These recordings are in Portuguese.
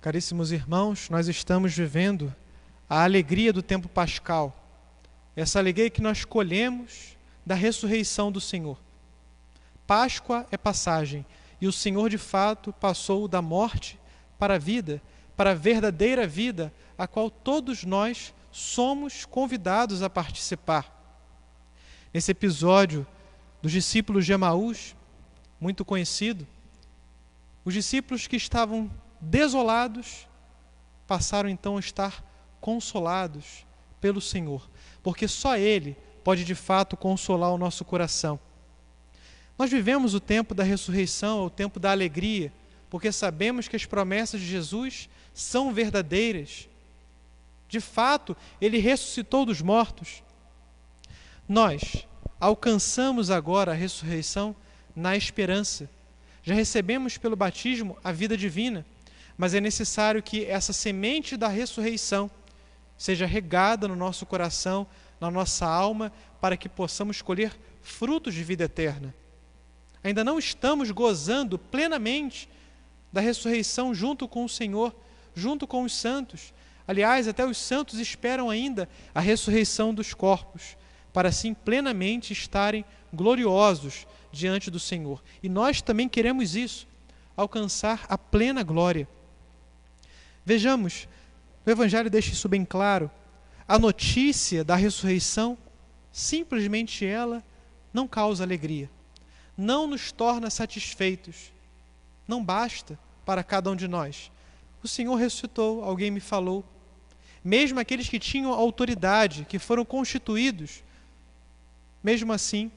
Caríssimos irmãos, nós estamos vivendo a alegria do tempo pascal, essa alegria que nós colhemos da ressurreição do Senhor. Páscoa é passagem, e o Senhor de fato passou da morte para a vida, para a verdadeira vida, a qual todos nós somos convidados a participar. Nesse episódio dos discípulos de Emaús, muito conhecido, os discípulos que estavam desolados passaram então a estar consolados pelo Senhor, porque só Ele pode de fato consolar o nosso coração. Nós vivemos o tempo da ressurreição, o tempo da alegria, porque sabemos que as promessas de Jesus são verdadeiras. De fato, Ele ressuscitou dos mortos. Nós alcançamos agora a ressurreição na esperança. Já recebemos pelo batismo a vida divina, mas é necessário que essa semente da ressurreição seja regada no nosso coração, na nossa alma, para que possamos colher frutos de vida eterna. Ainda não estamos gozando plenamente da ressurreição junto com o Senhor, junto com os santos. Aliás, até os santos esperam ainda a ressurreição dos corpos, para assim plenamente estarem gloriosos diante do Senhor. E nós também queremos isso, alcançar a plena glória. Vejamos, o Evangelho deixa isso bem claro. A notícia da ressurreição, simplesmente ela, não causa alegria. Não nos torna satisfeitos. Não basta para cada um de nós. O Senhor ressuscitou, alguém me falou. Mesmo aqueles que tinham autoridade, que foram constituídos, mesmo assim,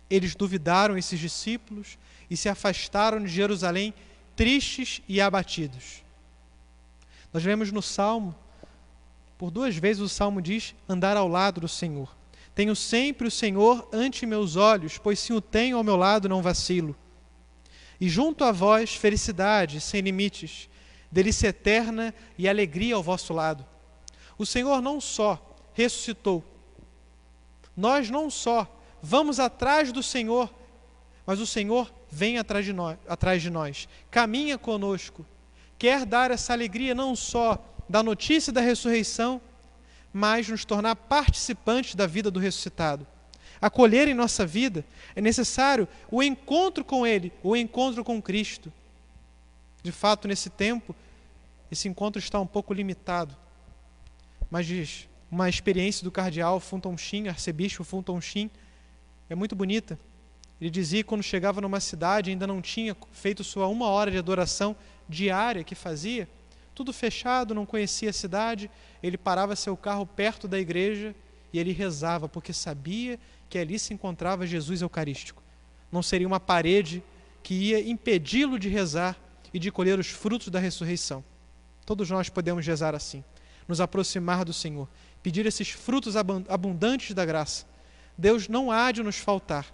eles duvidaram, esses discípulos, e se afastaram de Jerusalém tristes e abatidos. Nós vemos no Salmo, por 2 vezes o Salmo diz, andar ao lado do Senhor. Tenho sempre o Senhor ante meus olhos, pois se o tenho ao meu lado não vacilo. E junto a vós, felicidade sem limites, delícia eterna e alegria ao vosso lado. O Senhor não só ressuscitou, nós não só vamos atrás do Senhor, mas o Senhor vem atrás de nós, caminha conosco, quer dar essa alegria não só da notícia da ressurreição, mas nos tornar participantes da vida do ressuscitado. Acolher em nossa vida é necessário o encontro com Ele, o encontro com Cristo. De fato, nesse tempo, esse encontro está um pouco limitado, mas diz uma experiência do cardeal Fulton Sheen, arcebispo Fulton Sheen, é muito bonita. Ele dizia que quando chegava numa cidade, ainda não tinha feito sua 1 hora de adoração diária que fazia, tudo fechado, não conhecia a cidade, ele parava seu carro perto da igreja e ele rezava, porque sabia que ali se encontrava Jesus Eucarístico. Não seria uma parede que ia impedi-lo de rezar e de colher os frutos da ressurreição. Todos nós podemos rezar assim, nos aproximar do Senhor, pedir esses frutos abundantes da graça. Deus não há de nos faltar.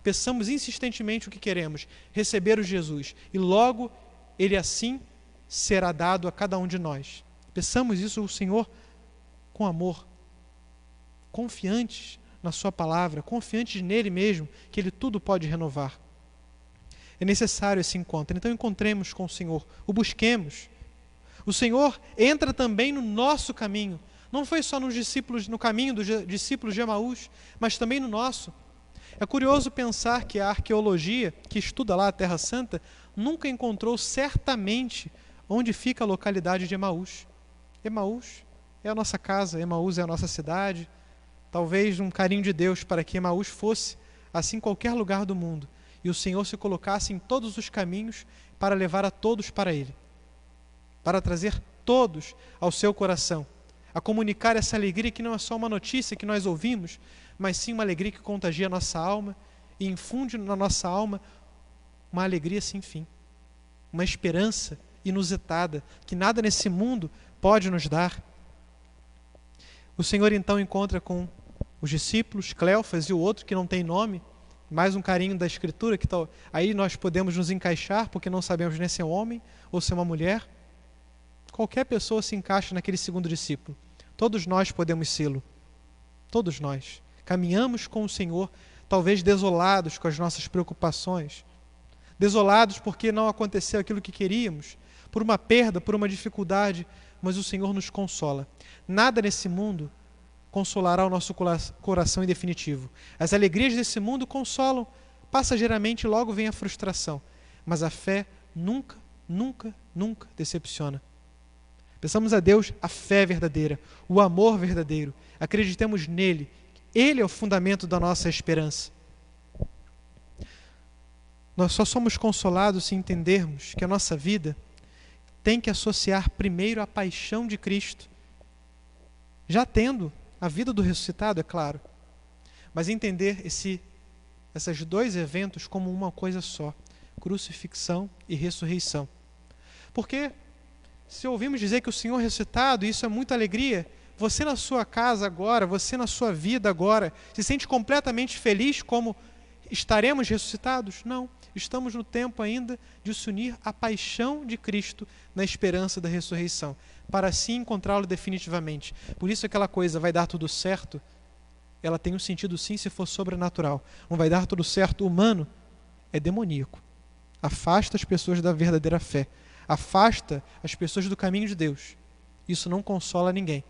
Peçamos insistentemente o que queremos, receber o Jesus, e logo Ele assim será dado a cada um de nós. Peçamos isso ao Senhor com amor, confiantes na sua palavra, confiantes nele mesmo, que Ele tudo pode renovar. É necessário esse encontro, então encontremos com o Senhor, o busquemos. O Senhor entra também no nosso caminho, não foi só nos discípulos, no caminho dos discípulos de Emaús, mas também no nosso. É curioso pensar que a arqueologia, que estuda lá a Terra Santa, nunca encontrou certamente onde fica a localidade de Emaús. Emaús é a nossa casa, Emaús é a nossa cidade. Talvez um carinho de Deus para que Emaús fosse assim em qualquer lugar do mundo, e o Senhor se colocasse em todos os caminhos para levar a todos para Ele, para trazer todos ao seu coração, a comunicar essa alegria que não é só uma notícia que nós ouvimos, mas sim uma alegria que contagia a nossa alma e infunde na nossa alma uma alegria sem fim, uma esperança inusitada que nada nesse mundo pode nos dar. O Senhor então encontra com os discípulos, Cleofas e o outro que não tem nome, mais um carinho da Escritura, que aí nós podemos nos encaixar, porque não sabemos nem se é um homem ou se é uma mulher. Qualquer pessoa se encaixa naquele segundo discípulo. Todos nós podemos sê-lo. Todos nós. Caminhamos com o Senhor, talvez desolados com as nossas preocupações, desolados porque não aconteceu aquilo que queríamos, por uma perda, por uma dificuldade, mas o Senhor nos consola. Nada nesse mundo consolará o nosso coração em definitivo. As alegrias desse mundo consolam passageiramente, logo vem a frustração. Mas a fé nunca, nunca, nunca decepciona. Peçamos a Deus a fé verdadeira, o amor verdadeiro. Acreditemos nele. Ele é o fundamento da nossa esperança. Nós só somos consolados se entendermos que a nossa vida tem que associar primeiro a paixão de Cristo, já tendo a vida do ressuscitado, é claro, mas entender esses dois eventos como uma coisa só, crucifixão e ressurreição. Porque se ouvimos dizer que o Senhor é ressuscitado, isso é muita alegria, você na sua casa agora, você na sua vida agora, se sente completamente feliz como estaremos ressuscitados? Não. Estamos no tempo ainda de se unir à paixão de Cristo na esperança da ressurreição, para assim encontrá-lo definitivamente. Por isso aquela coisa, vai dar tudo certo, ela tem um sentido sim se for sobrenatural. Não vai dar tudo certo humano, é demoníaco. Afasta as pessoas da verdadeira fé. Afasta as pessoas do caminho de Deus. Isso não consola ninguém.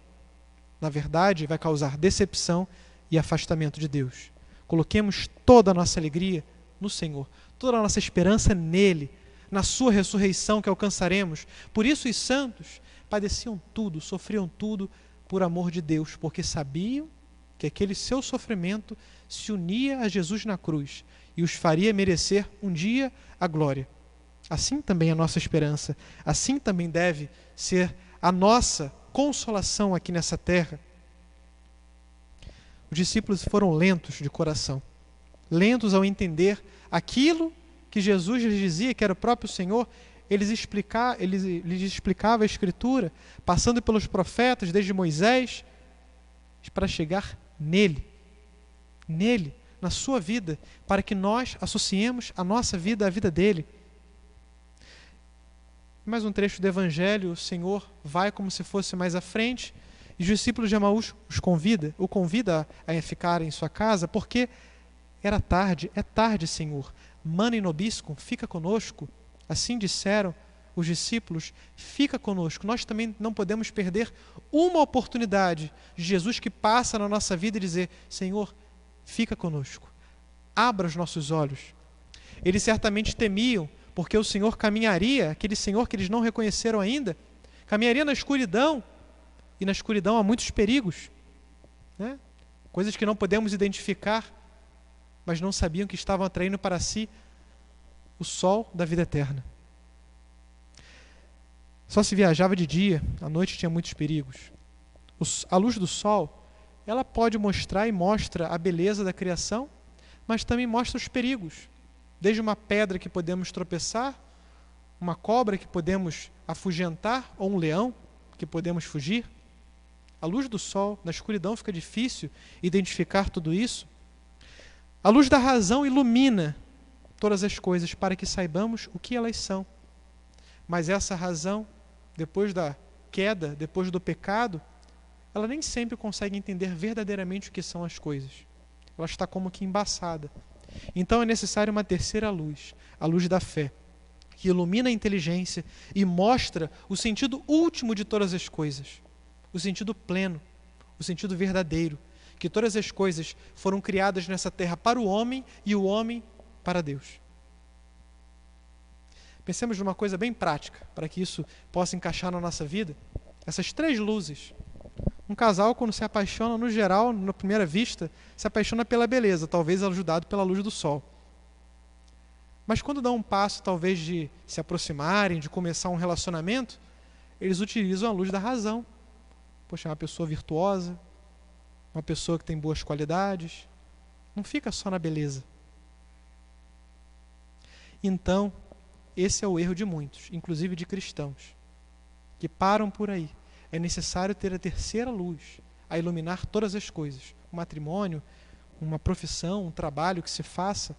Na verdade, vai causar decepção e afastamento de Deus. Coloquemos toda a nossa alegria no Senhor, toda a nossa esperança nele, na sua ressurreição que alcançaremos. Por isso os santos padeciam tudo, sofriam tudo por amor de Deus, porque sabiam que aquele seu sofrimento se unia a Jesus na cruz e os faria merecer um dia a glória. Assim também é a nossa esperança, assim também deve ser a nossa consolação aqui nessa terra. Os discípulos foram lentos de coração, lentos ao entender aquilo que Jesus lhes dizia, que era o próprio Senhor. Ele lhes explicava a Escritura, passando pelos profetas, desde Moisés, para chegar nele, na sua vida, para que nós associemos a nossa vida à vida dele. Mais um trecho do Evangelho, o Senhor vai como se fosse mais à frente, e os discípulos de Emaús o convida a ficar em sua casa, porque era tarde, é tarde, Senhor. Manem nobiscum, fica conosco. Assim disseram os discípulos, fica conosco. Nós também não podemos perder uma oportunidade de Jesus que passa na nossa vida e dizer, Senhor, fica conosco. Abra os nossos olhos. Eles certamente temiam, porque o Senhor caminharia, aquele Senhor que eles não reconheceram ainda, caminharia na escuridão, e na escuridão há muitos perigos, né? Coisas que não podemos identificar, mas não sabiam que estavam atraindo para si o sol da vida eterna. Só se viajava de dia, à noite tinha muitos perigos. A luz do sol, ela pode mostrar e mostra a beleza da criação, mas também mostra os perigos. Desde uma pedra que podemos tropeçar, uma cobra que podemos afugentar, ou um leão que podemos fugir. A luz do sol, na escuridão fica difícil identificar tudo isso. A luz da razão ilumina todas as coisas para que saibamos o que elas são. Mas essa razão, depois da queda, depois do pecado, ela nem sempre consegue entender verdadeiramente o que são as coisas. Ela está como que embaçada. Então é necessário uma terceira luz, a luz da fé, que ilumina a inteligência e mostra o sentido último de todas as coisas, o sentido pleno, o sentido verdadeiro, que todas as coisas foram criadas nessa terra para o homem e o homem para Deus. Pensemos numa coisa bem prática, para que isso possa encaixar na nossa vida. Essas três luzes. Um casal, quando se apaixona, no geral, na primeira vista, se apaixona pela beleza, talvez ajudado pela luz do sol. Mas quando dão um passo, talvez, de se aproximarem, de começar um relacionamento, eles utilizam a luz da razão. Poxa, é uma pessoa virtuosa, uma pessoa que tem boas qualidades. Não fica só na beleza. Então, esse é o erro de muitos, inclusive de cristãos, que param por aí. É necessário ter a terceira luz, a iluminar todas as coisas. Um matrimônio, uma profissão, um trabalho que se faça,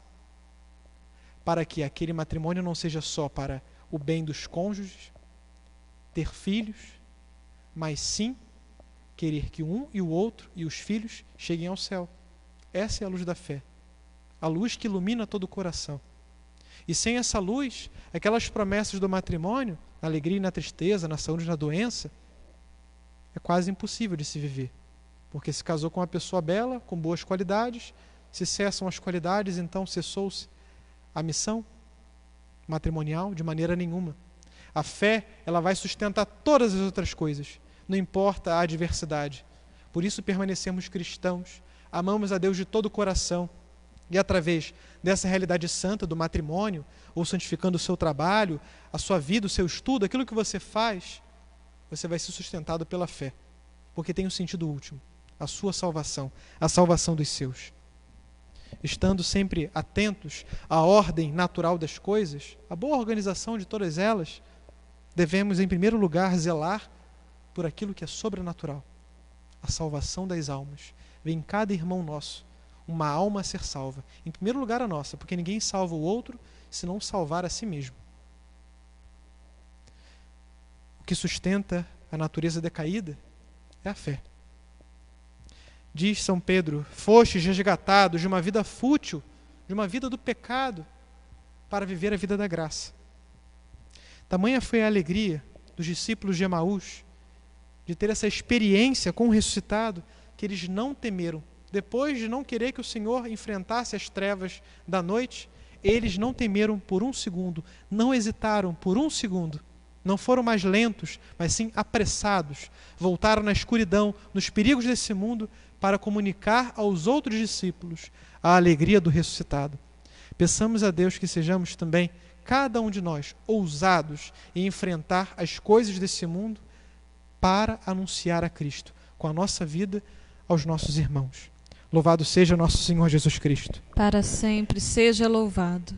para que aquele matrimônio não seja só para o bem dos cônjuges, ter filhos, mas sim querer que um e o outro e os filhos cheguem ao céu. Essa é a luz da fé, a luz que ilumina todo o coração. E sem essa luz, aquelas promessas do matrimônio, na alegria e na tristeza, na saúde e na doença, é quase impossível de se viver. Porque se casou com uma pessoa bela, com boas qualidades, se cessam as qualidades, então cessou-se a missão matrimonial de maneira nenhuma. A fé, ela vai sustentar todas as outras coisas, não importa a adversidade. Por isso permanecemos cristãos, amamos a Deus de todo o coração, e através dessa realidade santa do matrimônio, ou santificando o seu trabalho, a sua vida, o seu estudo, aquilo que você faz, você vai ser sustentado pela fé, porque tem um sentido último, a sua salvação, a salvação dos seus. Estando sempre atentos à ordem natural das coisas, à boa organização de todas elas, devemos, em primeiro lugar, zelar por aquilo que é sobrenatural, a salvação das almas. Vê em cada irmão nosso uma alma a ser salva. Em primeiro lugar a nossa, porque ninguém salva o outro se não salvar a si mesmo. O que sustenta a natureza decaída é a fé. Diz São Pedro: fostes resgatados de uma vida fútil, de uma vida do pecado, para viver a vida da graça. Tamanha foi a alegria dos discípulos de Emaús de ter essa experiência com o ressuscitado, que eles não temeram. Depois de não querer que o Senhor enfrentasse as trevas da noite, eles não temeram por um segundo, não hesitaram por um segundo, não foram mais lentos, mas sim apressados. Voltaram na escuridão, nos perigos desse mundo, para comunicar aos outros discípulos a alegria do ressuscitado. Peçamos a Deus que sejamos também, cada um de nós, ousados em enfrentar as coisas desse mundo para anunciar a Cristo, com a nossa vida, aos nossos irmãos. Louvado seja nosso Senhor Jesus Cristo. Para sempre seja louvado.